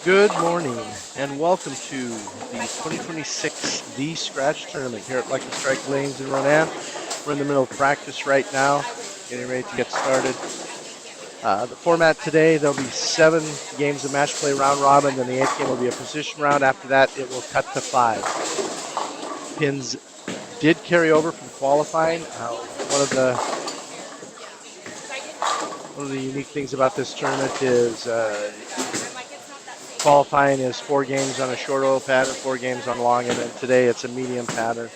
Good morning and welcome to the 2026 The Scratch Tournament here at Lucky Strike Lanes in Ronan. We're in the middle of practice right now, getting ready to get started. The format today, there'll be 7 games of match play round robin, then the 8th game will be a position round. After that, it will cut to 5. Pins did carry over from qualifying. One of the unique things about this tournament is qualifying is 4 games on a short oil pattern, 4 games on long, and then today it's a medium pattern,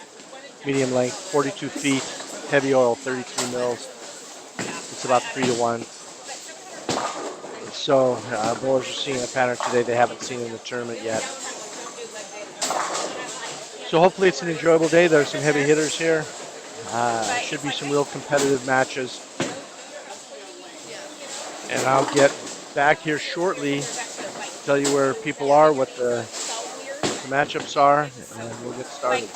medium length, 42 feet, heavy oil, 33 mils. It's about 3-to-1. So bowlers are seeing a pattern today they haven't seen in the tournament yet. So hopefully it's an enjoyable day. There's some heavy hitters here. Should be some real competitive matches. And I'll get back here shortly, tell you where people are, what the matchups are, and we'll get started.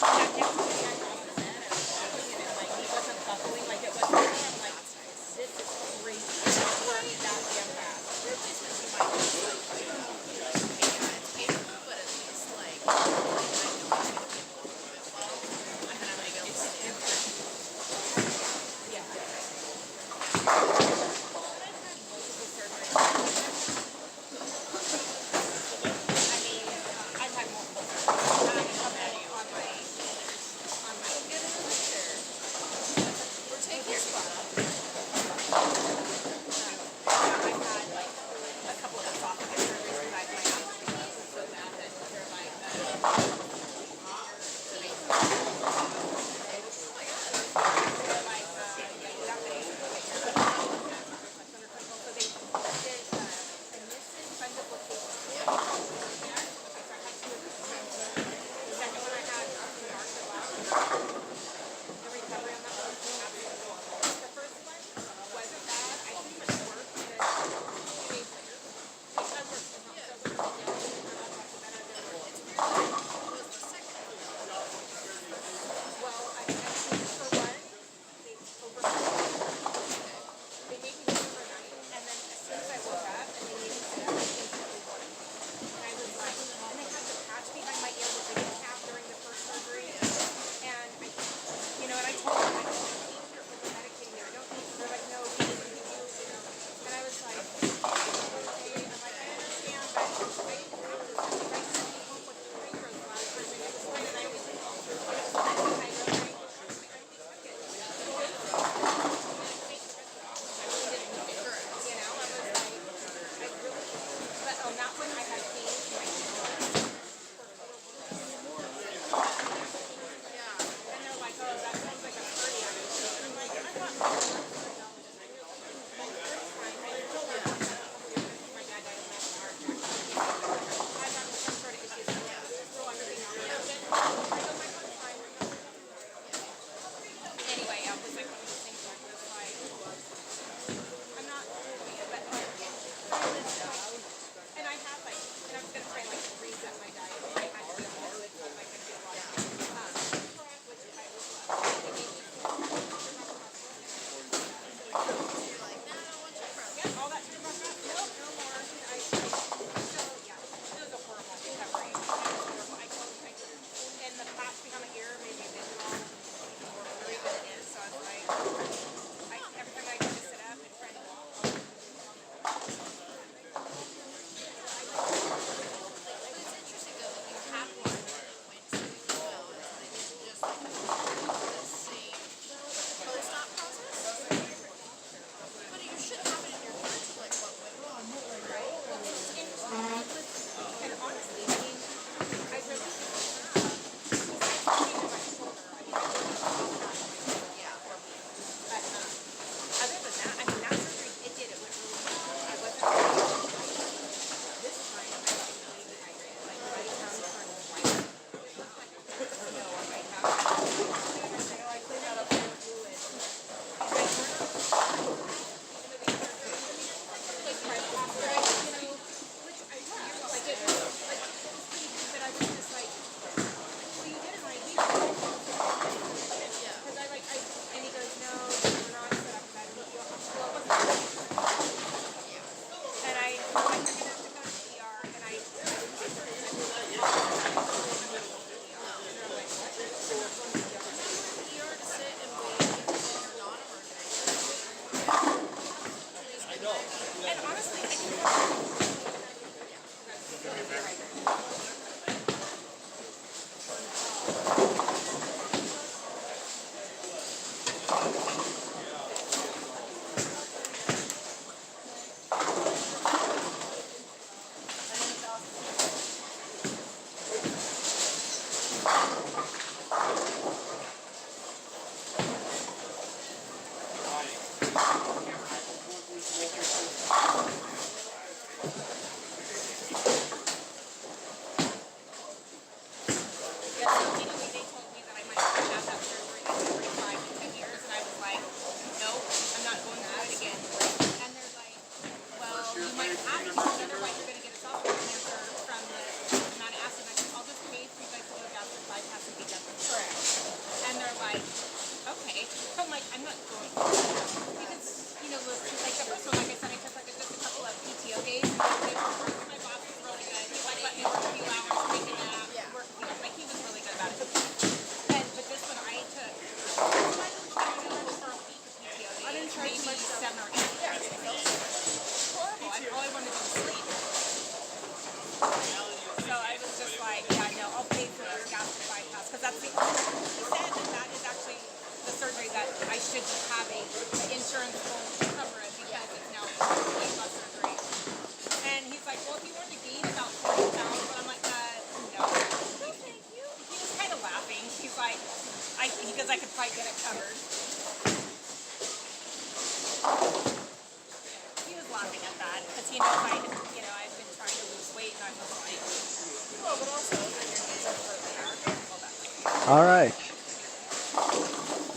All right.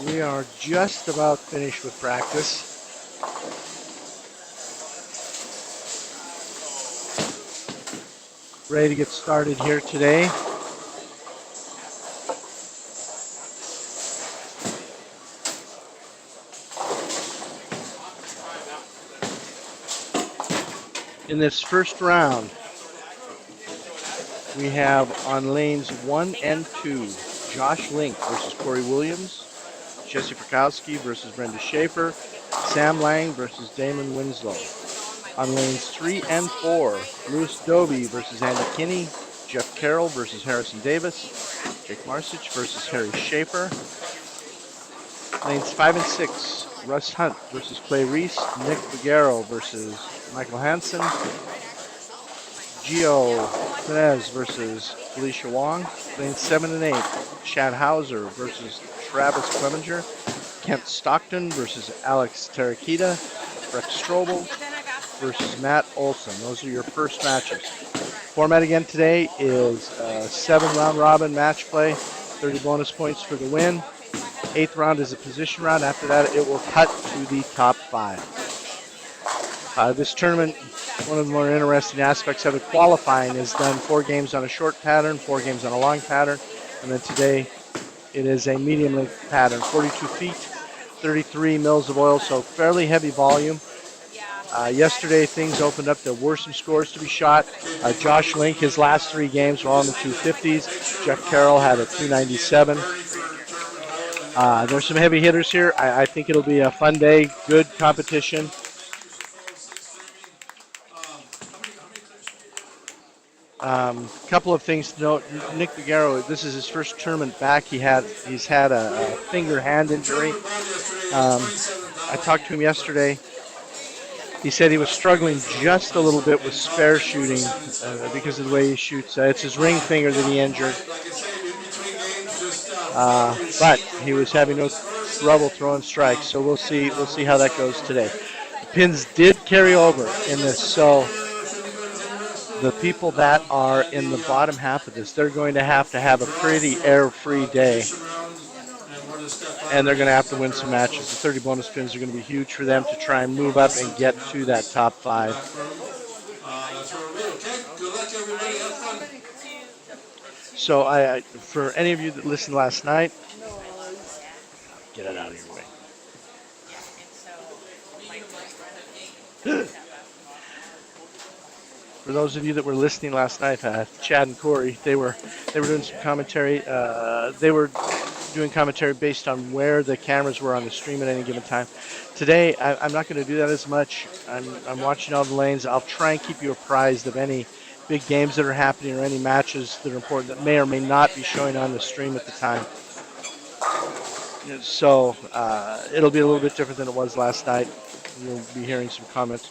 We are just about finished with practice. Ready to get started here today. In this first round, we have on lanes 1 and 2, Josh Link versus Corey Williams, Jesse Frykowski versus Brenda Schaefer, Sam Lang versus Damon Winslow. On lanes 3 and 4, Lewis Dobie versus Andy Kinney, Jeff Carroll versus Harrison Davis, Jake Marsich versus Harry Schaefer. Lanes 5 and 6, Russ Hunt versus Clay Reese, Nick Figueroa versus Michael Hansen, Gio Perez versus Felicia Wong. Lanes 7 and 8, Chad Hauser versus Travis Clemenger, Kent Stockton versus Alex Terakita, Rex Strobel versus Matt Olson. Those are your first matches. Format again today is a 7-round robin match play, 30 bonus points for the win. 8th round is a position round. After that, it will cut to the top 5. This tournament, one of the more interesting aspects of it, qualifying is done 4 games on a short pattern, 4 games on a long pattern, and then today it is a medium length pattern, 42 feet, 33 mils of oil, so fairly heavy volume. Yesterday things opened up. There were some scores to be shot. Josh Link, his last 3 games were all in the 250s. Jeff Carroll had a 297. There's some heavy hitters here. I think it'll be a fun day, good competition. Couple of things to note. Nick Figueroa, this is his first tournament back. He's had a finger-hand injury. I talked to him yesterday. He said he was struggling just a little bit with spare shooting because of the way he shoots. It's his ring finger that he injured. But he was having no trouble throwing strikes, so we'll see how that goes today. The pins did carry over in this, so the people that are in the bottom half of this, they're going to have a pretty error-free day. And they're going to have to win some matches. The 30 bonus pins are going to be huge for them to try and move up and get to that top 5. So for any of you that listened last night, get it out of your way. For those of you that were listening last night, Chad and Corey, they were doing some commentary. They were doing commentary based on where the cameras were on the stream at any given time. Today, I'm not going to do that as much. I'm watching all the lanes. I'll try and keep you apprised of any big games that are happening or any matches that are important that may or may not be showing on the stream at the time. So it'll be a little bit different than it was last night. You'll be hearing some comments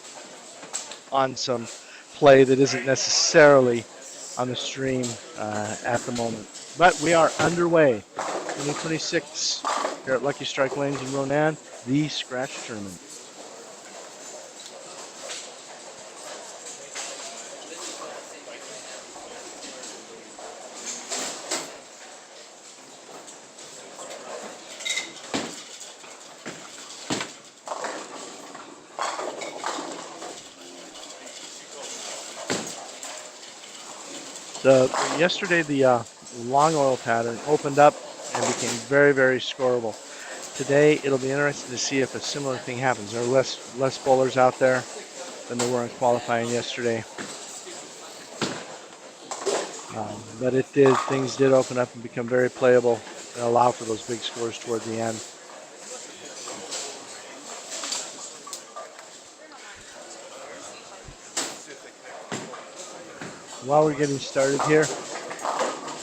on some play that isn't necessarily on the stream at the moment. But we are underway. 2026 here at Lucky Strike Lanes in Ronan, the Scratch Tournament. Yesterday, the long oil pattern opened up and became very, very scoreable. Today, it'll be interesting to see if a similar thing happens. There are less bowlers out there than there were in qualifying yesterday. But things did open up and become very playable and allow for those big scores toward the end. While we're getting started here,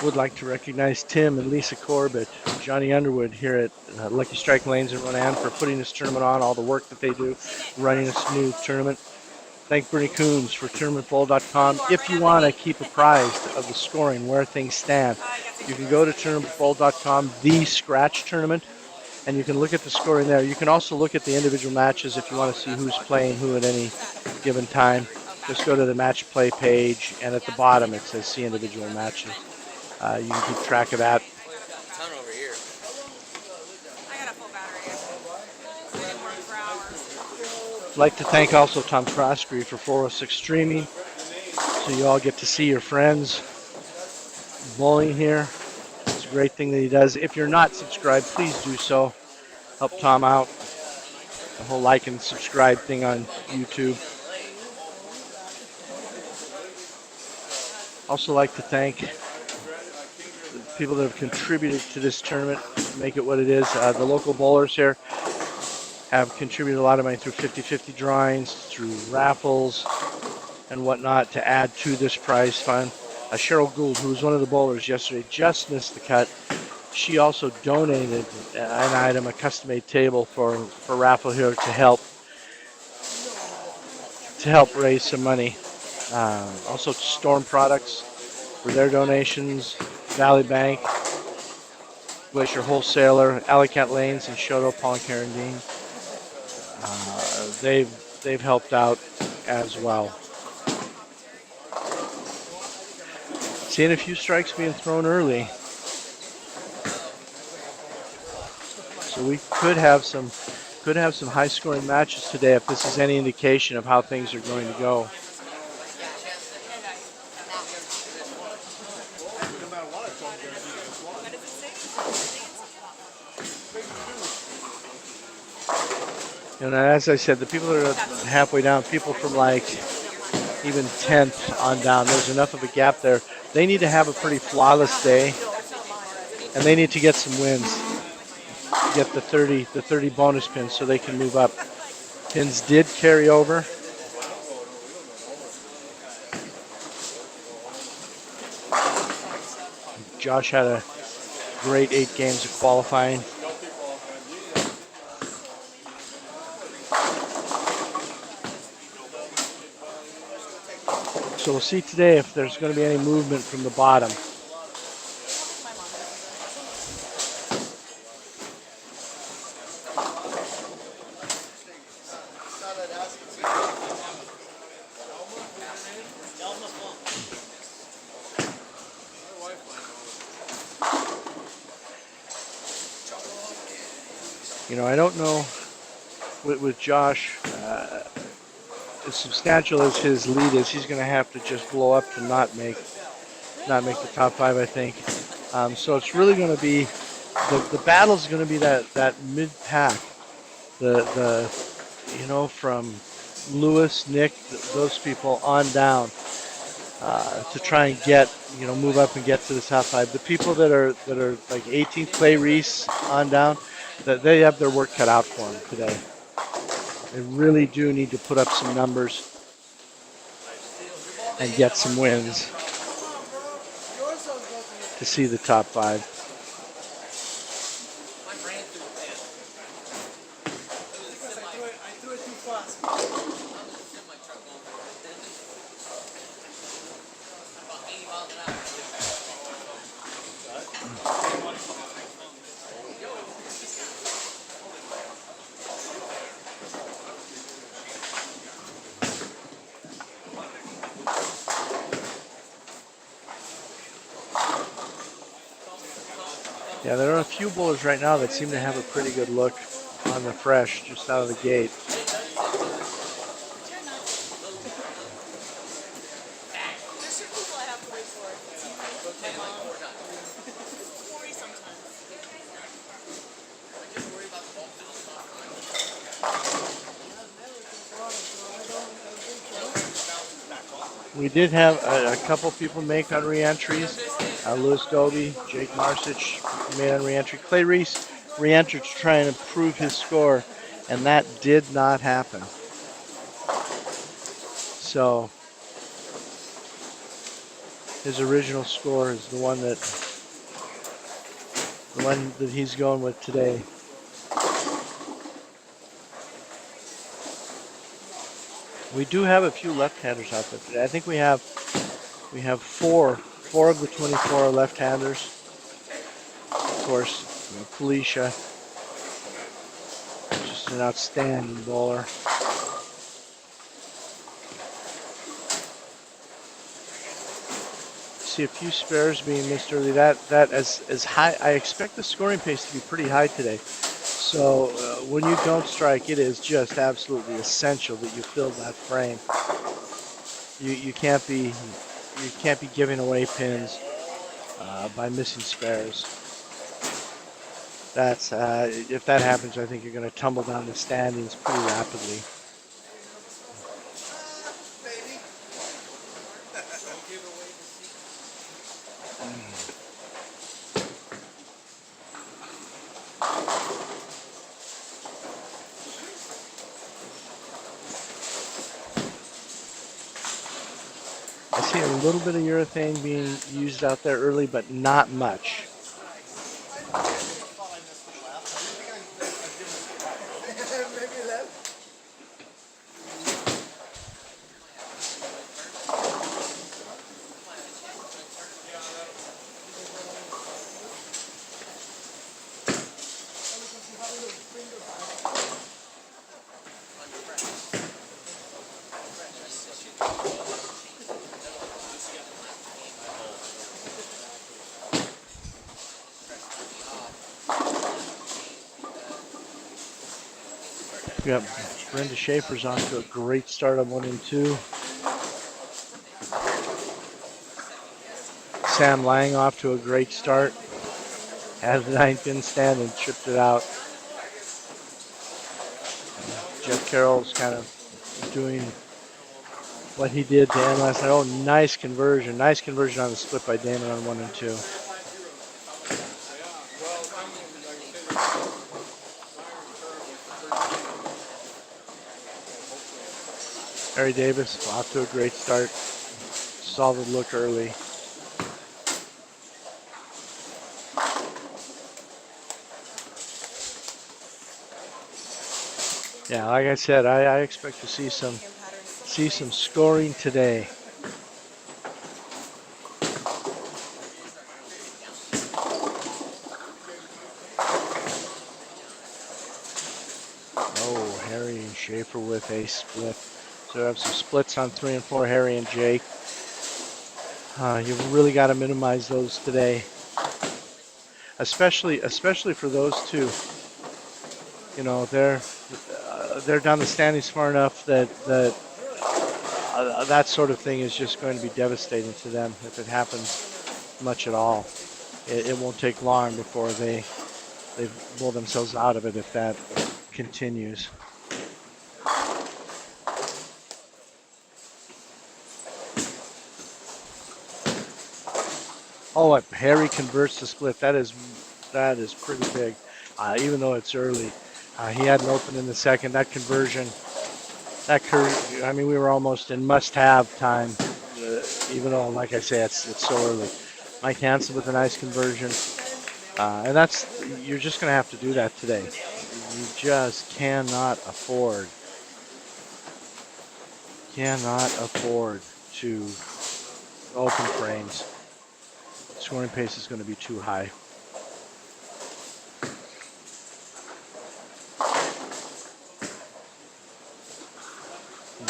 would like to recognize Tim and Lisa Corbett, Johnny Underwood here at Lucky Strike Lanes in Ronan for putting this tournament on, all the work that they do, running a smooth tournament. Thank Bernie Coons for tournamentbowl.com. If you want to keep apprised of the scoring, where things stand, you can go to tournamentbowl.com, the Scratch Tournament, and you can look at the scoring there. You can also look at the individual matches if you want to see who's playing who at any given time. Just go to the match play page, and at the bottom it says see individual matches. You can keep track of that. I'd like to thank also Tom Croskery for 406 streaming, so you all get to see your friends bowling here. It's a great thing that he does. If you're not subscribed, please do so. Help Tom out. The whole like and subscribe thing on YouTube. Also like to thank the people that have contributed to this tournament, make it what it is. The local bowlers here have contributed a lot of money through 50-50 drawings, through raffles and whatnot to add to this prize fund. Cheryl Gould, who was one of the bowlers yesterday, just missed the cut. She also donated an item, a custom-made table for raffle here to help raise some money. Also Storm Products for their donations, Valley Bank, Glacier Wholesaler, Alicant Lanes, and Shoto, Paul and Karen Dean. They've helped out as well. Seeing a few strikes being thrown early, so we could have some high-scoring matches today if this is any indication of how things are going to go. And as I said, the people that are halfway down, people from like even 10th on down, there's enough of a gap there. They need to have a pretty flawless day, and they need to get some wins. Get the 30 bonus pins so they can move up. Pins did carry over. Josh had a great 8 games of qualifying. So we'll see today if there's going to be any movement from the bottom. You know, I don't know with Josh, as substantial as his lead is, he's going to have to just blow up to not make the top 5, I think. So it's really going to be the battle is going to be that mid pack, from Lewis, Nick, those people on down to try and move up and get to the top 5. The people that are like 18th, Clay Reese on down, that they have their work cut out for them today. They really do need to put up some numbers and get some wins to see the top 5. Yeah, there are a few bowlers right now that seem to have a pretty good look on the fresh just out of the gate. We did have a couple people make on re-entries. Louis Doby, Jake Marsich made on re-entry. Clay Reese re-entered to try and improve his score, and that did not happen. So his original score is the one that he's going with today. We do have a few left-handers out there today. I think we have four of the 24 are left-handers. Of course, Felicia, just an outstanding bowler. See a few spares being missed early. That as high. I expect the scoring pace to be pretty high today. So when you don't strike, it is just absolutely essential that you fill that frame. You can't be giving away pins by missing spares. That's if that happens, I think you're going to tumble down the standings pretty rapidly. I see a little bit of urethane being used out there early, but not much. We got Brenda Schaefer's off to a great start on 1 and 2. Sam Lang off to a great start. Had the 9 pin stand and chipped it out. Jeff Carroll's kind of doing what he did to end last night. Oh, nice conversion. Nice conversion on the split by Damon on 1 and 2. Harry Davis off to a great start. Solid look early. Yeah, like I said, I expect to see some scoring today. Oh, Harry and Schaefer with a split. So we have some splits on 3 and 4, Harry and Jake. You've really got to minimize those today, especially for those two. You know, they're down the standings far enough that that sort of thing is just going to be devastating to them if it happens much at all. It won't take long before they blow themselves out of it if that continues. Oh, Harry converts the split. That is pretty big, even though it's early. He had an open in the second. That conversion, I mean, we were almost in must-have time, even though, like I say, it's so early. Mike Hansen with a nice conversion. And you're just going to have to do that today. You just cannot afford to open frames. Scoring pace is going to be too high.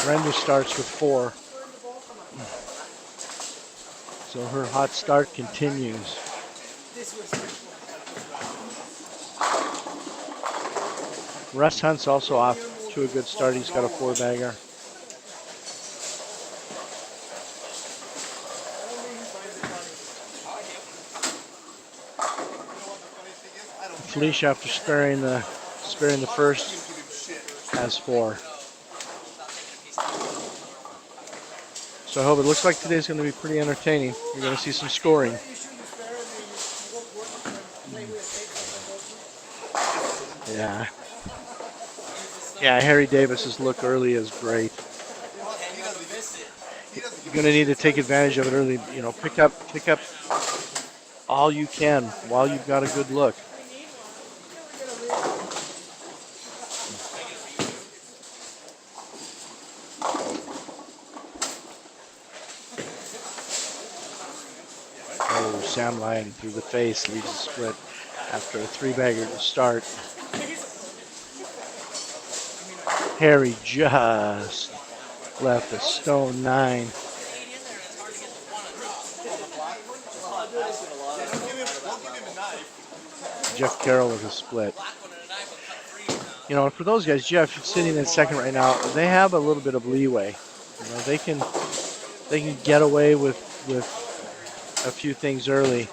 Brenda starts with 4. So her hot start continues. Russ Hunt's also off to a good start. He's got a 4-bagger. Felicia, after sparing the first, has 4. So I hope it looks like today's going to be pretty entertaining. You're going to see some scoring. Yeah. Yeah, Harry Davis's look early is great. You're going to need to take advantage of it early. You know, pick up all you can while you've got a good look. Oh, Sam Lyon through the face leaves a split after a 3-bagger to start. Harry just left a stone 9. Jeff Carroll with a split. You know, for those guys, Jeff sitting in second right now, they have a little bit of leeway. You know, they can get away with a few things early.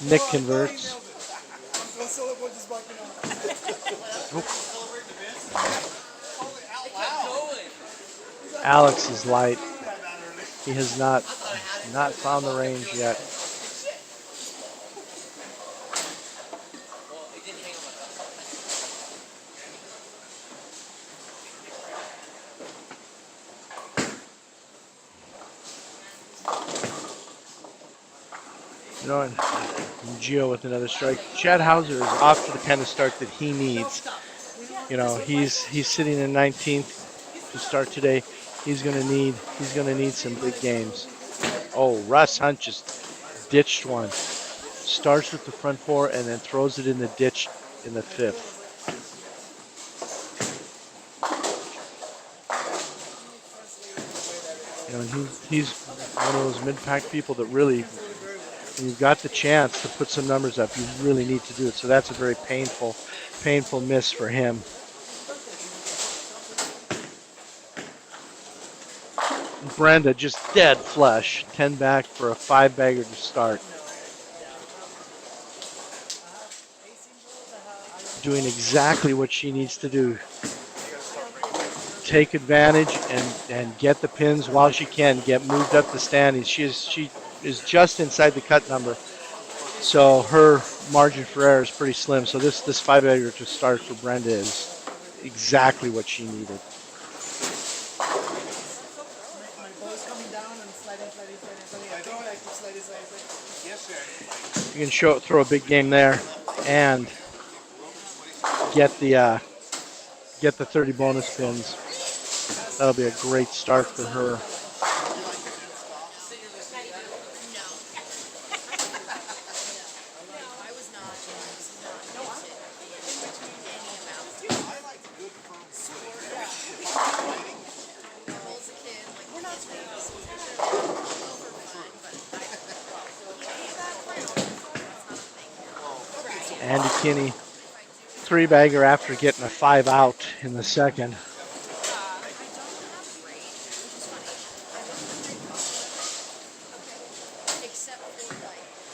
Nick converts. Alex is light. He has not found the range yet. You know, and Gio with another strike. Chad Hauser is off to the kind of start that he needs. You know, he's sitting in 19th to start today. He's gonna need some big games. Oh, Russ Hunt just ditched one. Starts with the front 4 and then throws it in the ditch in the 5th. You know, he's one of those mid-pack people that really, when you've got the chance to put some numbers up, you really need to do it. So that's a very painful miss for him. Brenda just dead flush. 10 back for a 5-bagger to start. Doing exactly what she needs to do. Take advantage and get the pins while she can. Get moved up the standings. She is just inside the cut number. So her margin for error is pretty slim. So this 5-bagger to start for Brenda is exactly what she needed. You can throw a big game there and get the 30 bonus pins. That'll be a great start for her. Andy Kinney, 3-bagger after getting a 5 out in the second.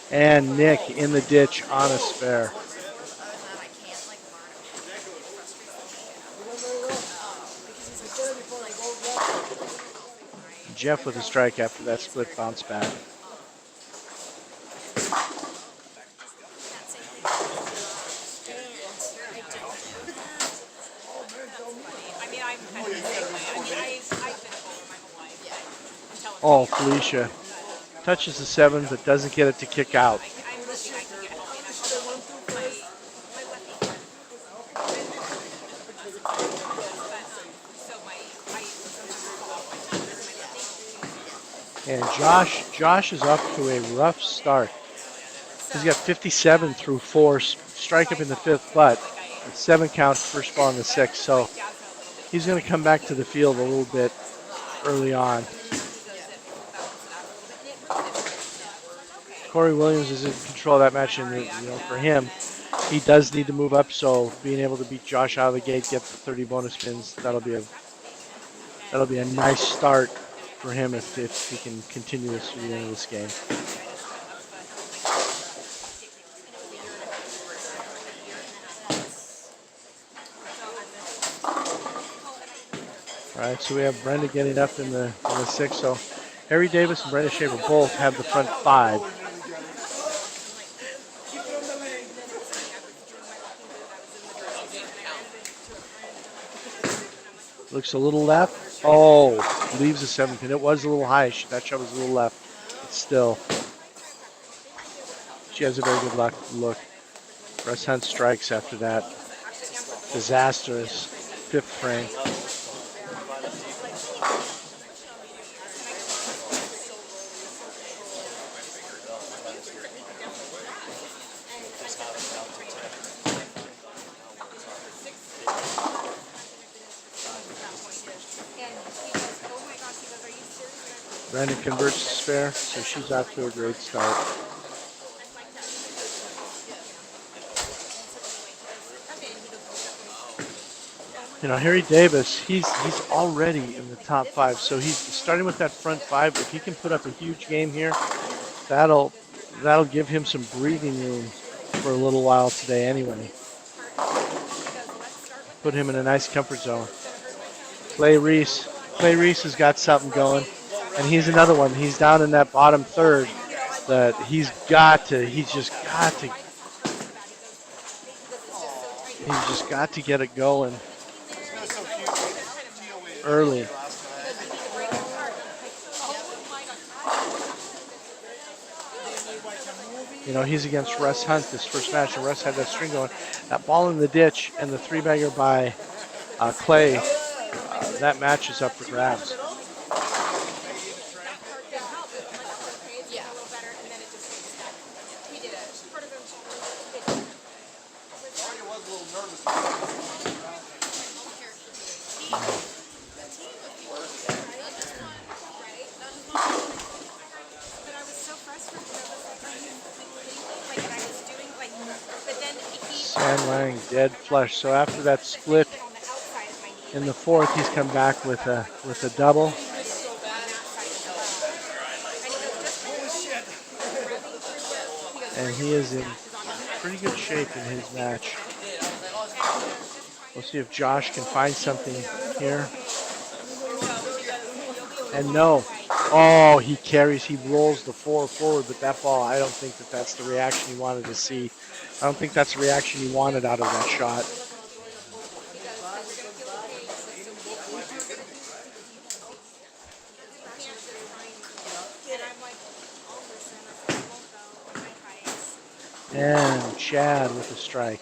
And Nick in the ditch on a spare. Jeff with a strike after that split bounce back. Oh, Felicia touches the 7 but doesn't get it to kick out. And Josh is off to a rough start. He's got 57 through 4, strike up in the 5th, but 7 count, first ball in the 6th. So he's going to come back to the field a little bit early on. Corey Williams is in control of that match, and for him, he does need to move up. So being able to beat Josh out of the gate, get the 30 bonus spins, that'll be a nice start for him if he can continue this through the end of this game. All right, so we have Brenda getting up in the 6th. So Harry Davis and Brenda Shaver both have the front 5. Looks a little left. Oh, leaves the 7 pin. It was a little high. That shot was a little left. But still, she has a very good look. Russ Hunt strikes after that disastrous 5th frame. Brandon converts to spare, so she's off to a great start. Harry Davis, he's already in the top 5, so he's starting with that front 5. If he can put up a huge game here, that'll give him some breathing room for a little while today anyway. Put him in a nice comfort zone. Clay Reese has got something going, and he's another one. He's down in that bottom 3rd that he's just got to get it going early. He's against Russ Hunt this first match, and Russ had that string going. That ball in the ditch and the 3-bagger by Clay, that match is up for grabs. Lang dead flush. So after that split in the 4th, he's come back with a double. And he is in pretty good shape in his match. We'll see if Josh can find something here. And no. Oh, he rolls the 4 forward, but that ball, I don't think that's the reaction he wanted to see. I don't think that's the reaction he wanted out of that shot. And Chad with a strike.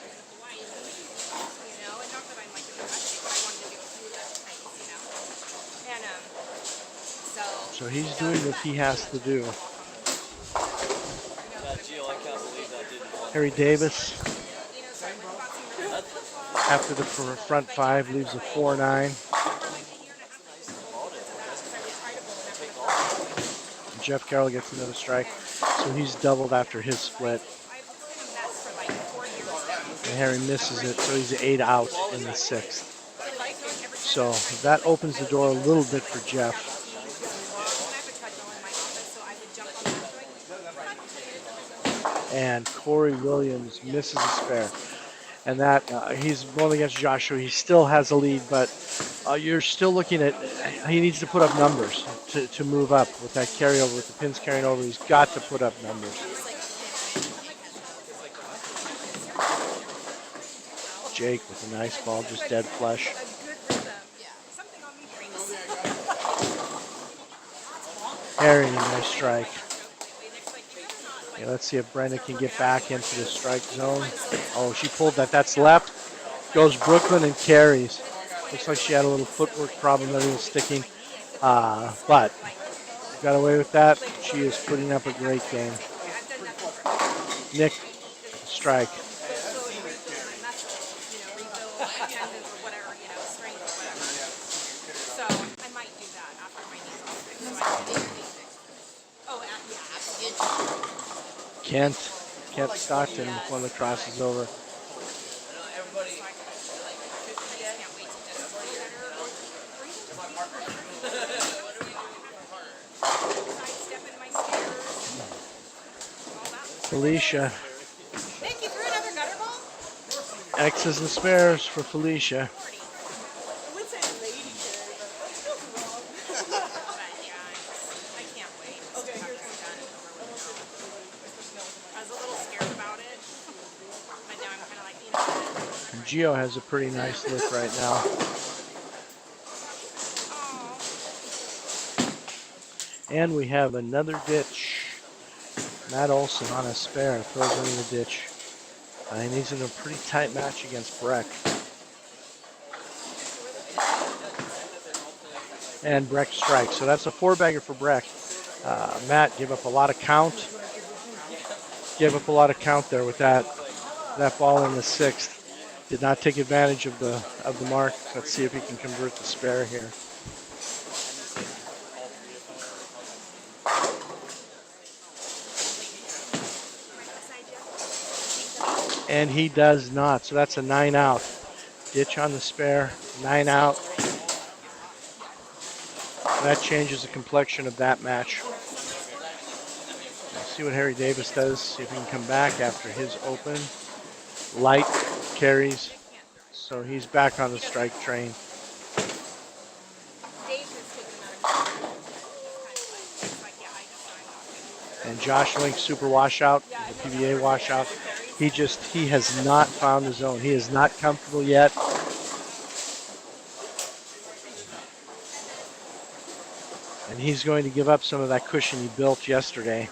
So he's doing what he has to do. Harry Davis, after the front 5, leaves a 4-9. Jeff Carroll gets another strike, so he's doubled after his split. And Harry misses it, so he's 8 out in the 6th. So that opens the door a little bit for Jeff. And Corey Williams misses a spare. And that he's going against Josh, so he still has a lead, but you're still looking at, he needs to put up numbers to move up with that carryover, with the pins carrying over. He's got to put up numbers. Jake with a nice ball, just dead flush. Very nice strike. Okay, let's see if Brenda can get back into the strike zone. Oh, she pulled that. That's left. Goes Brooklyn and carries. Looks like she had a little footwork problem, a little sticking. But got away with that. She is putting up a great game. Nick, strike. Kent Stockton, one that crosses over. Felicia. X's and spares for Felicia. Gio has a pretty nice look right now. And we have another ditch. Matt Olson on a spare, throws in the ditch. And he's in a pretty tight match against Breck. And Breck strikes. So that's a 4-bagger for Breck. Matt gave up a lot of count. Gave up a lot of count there with that ball in the 6th. Did not take advantage of the mark. Let's see if he can convert the spare here. And he does not. So that's a 9 out. Ditch on the spare, 9 out. That changes the complexion of that match. Let's see what Harry Davis does. See if he can come back after his open. Light carries. So he's back on the strike train. And Josh Link, super washout, the PBA washout. He has not found the zone. He is not comfortable yet. And he's going to give up some of that cushion he built yesterday.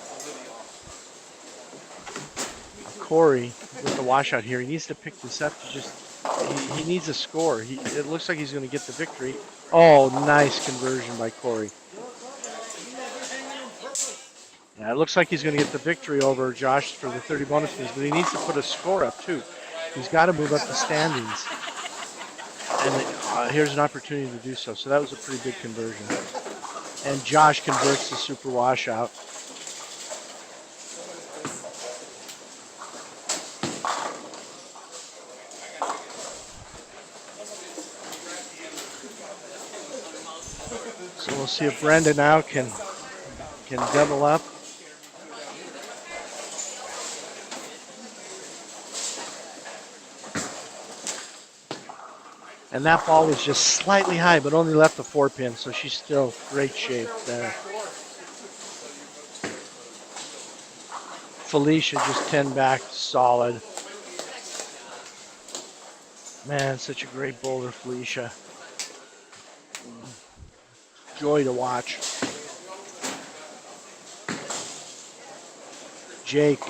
Corey with the washout here. He needs to pick this up to he needs a score. It looks like he's going to get the victory. Oh, nice conversion by Corey. Yeah, it looks like he's going to get the victory over Josh for the 30 bonus points, but he needs to put a score up too. He's got to move up the standings. And here's an opportunity to do so. So that was a pretty big conversion. And Josh converts the super washout. So we'll see if Brenda now can double up. And that ball was just slightly high, but only left the 4-pin, so she's still great shape there. Felicia just 10 back, solid. Man, such a great bowler, Felicia. Joy to watch. Jake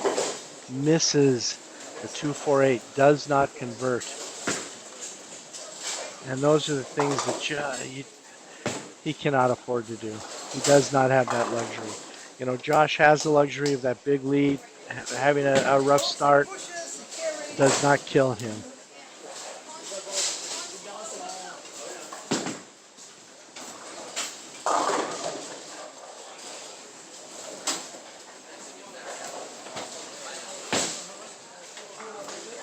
misses the 248, does not convert. And those are the things that he cannot afford to do. He does not have that luxury. You know, Josh has the luxury of that big lead. Having a rough start does not kill him.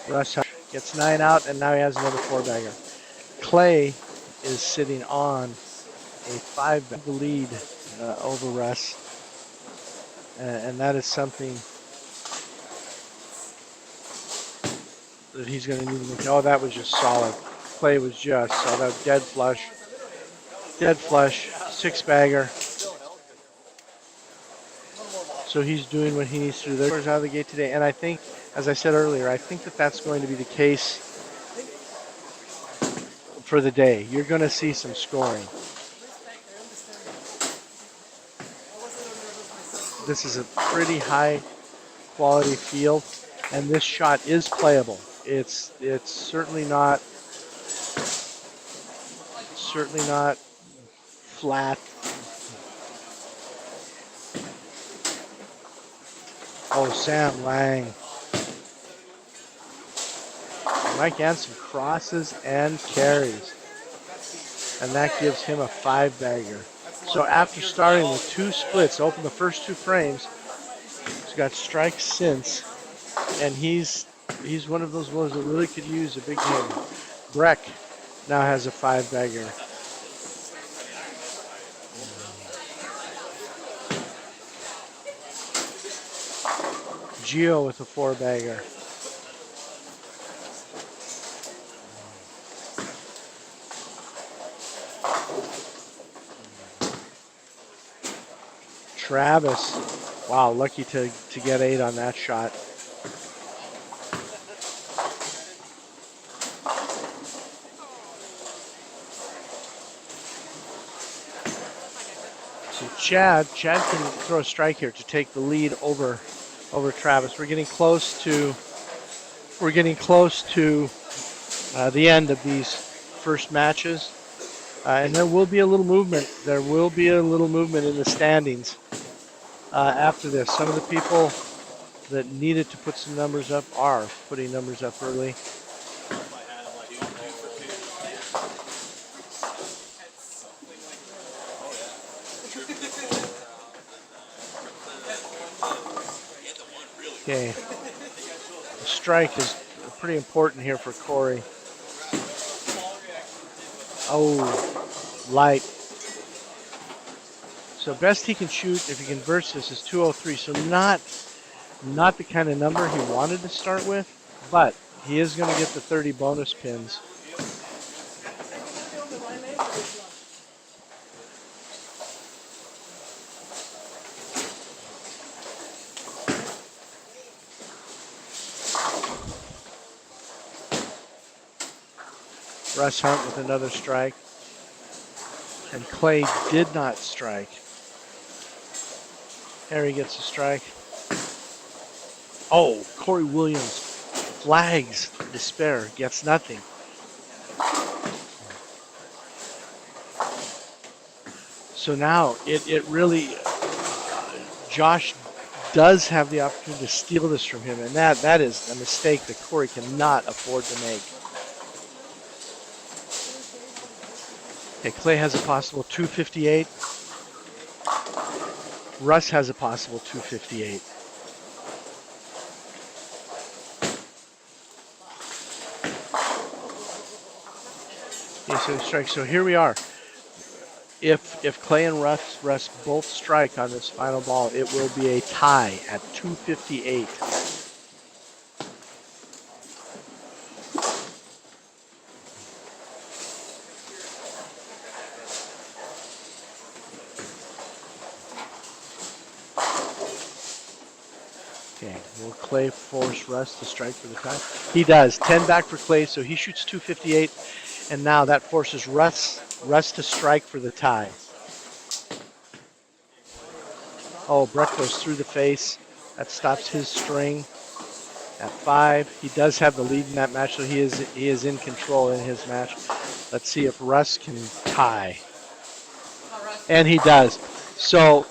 Russ gets 9 out, and now he has another 4-bagger. Clay is sitting on a 5-bagger lead over Russ, and that is something that he's going to need to make. Oh, that was just solid. Clay was just solid. Dead flush, 6-bagger. So he's doing what he needs to do. There's out of the gate today, and I think, as I said earlier, I think that that's going to be the case for the day. You're going to see some scoring. This is a pretty high quality field, and this shot is playable. It's certainly not flat. Oh, Sam Lang. Mike Anson crosses and carries, and that gives him a 5-bagger. So after starting with 2 splits, open the first 2 frames, he's got strikes since, and he's one of those ones that really could use a big game. Breck now has a 5-bagger. Gio with a 4-bagger. Travis, wow, lucky to get 8 on that shot. So Chad can throw a strike here to take the lead over Travis. We're getting close to the end of these first matches, and there will be a little movement. There will be a little movement in the standings after this. Some of the people that needed to put some numbers up are putting numbers up early. Okay, the strike is pretty important here for Corey. Oh, light. So best he can shoot if he converts this is 203. So not the kind of number he wanted to start with, but he is going to get the 30 bonus pins. Russ Hunt with another strike. And Clay did not strike. Harry gets a strike. Oh, Corey Williams flags despair, gets nothing. So now it really, Josh does have the opportunity to steal this from him, and that is a mistake that Corey cannot afford to make. Okay, Clay has a possible 258. Russ has a possible 258. Okay, so he strikes. So here we are. If Clay and Russ both strike on this final ball, it will be a tie at 258. Okay, will Clay force Russ to strike for the tie? He does. 10 back for Clay, so he shoots 258, and now that forces Russ to strike for the tie. Oh, Breck goes through the face. That stops his string at 5. He does have the lead in that match, so he is in control in his match. Let's see if Russ can tie. And he does. So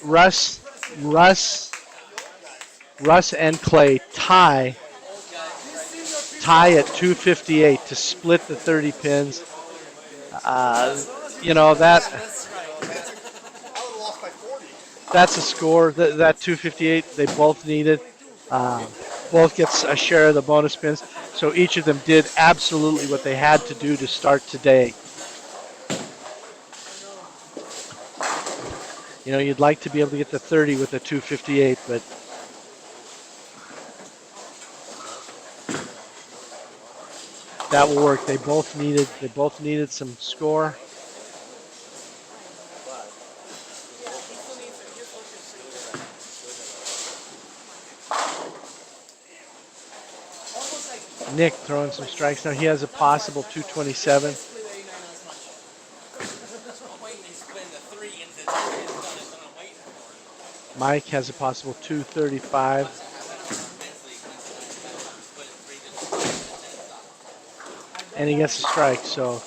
Russ and Clay tie at 258 to split the 30 pins. That's a score. That 258 they both needed. Both gets a share of the bonus pins. So each of them did absolutely what they had to do to start today. You'd like to be able to get the 30 with the 258, but that will work. They both needed some score. Nick throwing some strikes. Now he has a possible 227. Mike has a possible 235. And he gets a strike, so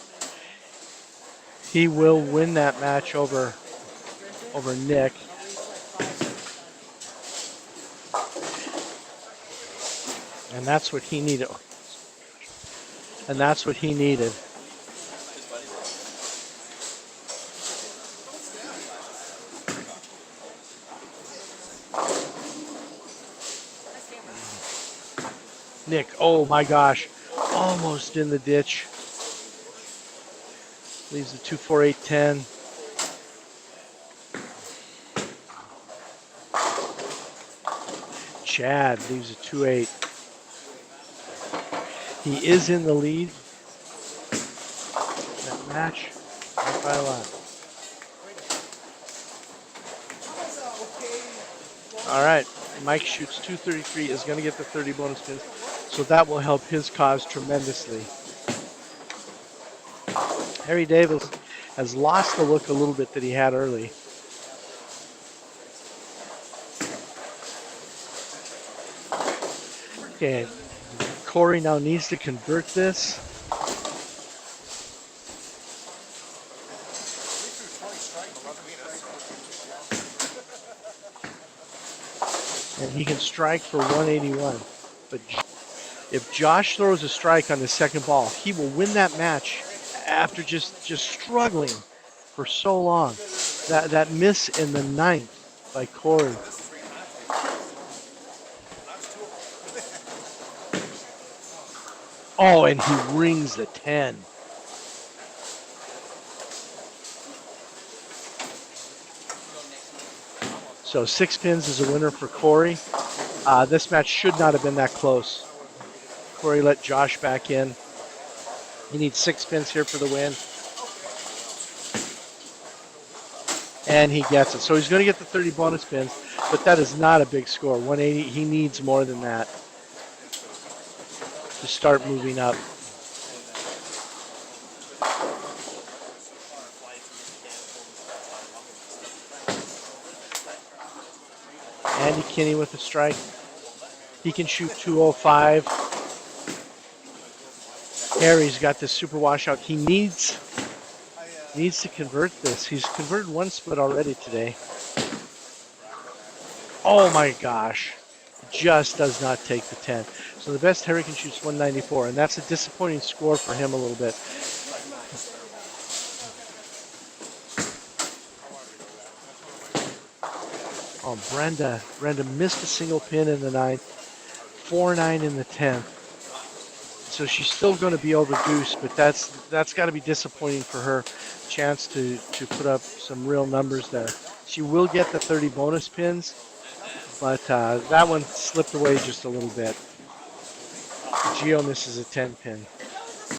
he will win that match over Nick. And that's what he needed. And that's what he needed. Nick, oh my gosh, almost in the ditch. Leaves the 2-4-8-10. Chad leaves a 2-8. He is in the lead. That match, not by a lot. All right, Mike shoots 233, is going to get the 30 bonus pins, so that will help his cause tremendously. Harry Davis has lost the look a little bit that he had early. Okay, Corey now needs to convert this. And he can strike for 181. But if Josh throws a strike on the second ball, he will win that match after just struggling for so long. That miss in the ninth by Corey. Oh, and he rings the 10. So 6 pins is a winner for Corey. This match should not have been that close. Corey let Josh back in. He needs 6 pins here for the win. And he gets it. So he's going to get the 30 bonus pins, but that is not a big score. 180, he needs more than that to start moving up. Andy Kinney with a strike. He can shoot 205. Harry's got this super washout. He needs to convert this. He's converted one split already today. Oh my gosh. Just does not take the 10. So the best Harry can shoot is 194, and that's a disappointing score for him a little bit. Oh, Brenda missed a single pin in the 9th, 4-9 in the 10th. So she's still going to be overdue, but that's got to be disappointing for her. Chance to put up some real numbers there. She will get the 30 bonus pins, but that one slipped away just a little bit. Gio misses a 10 pin.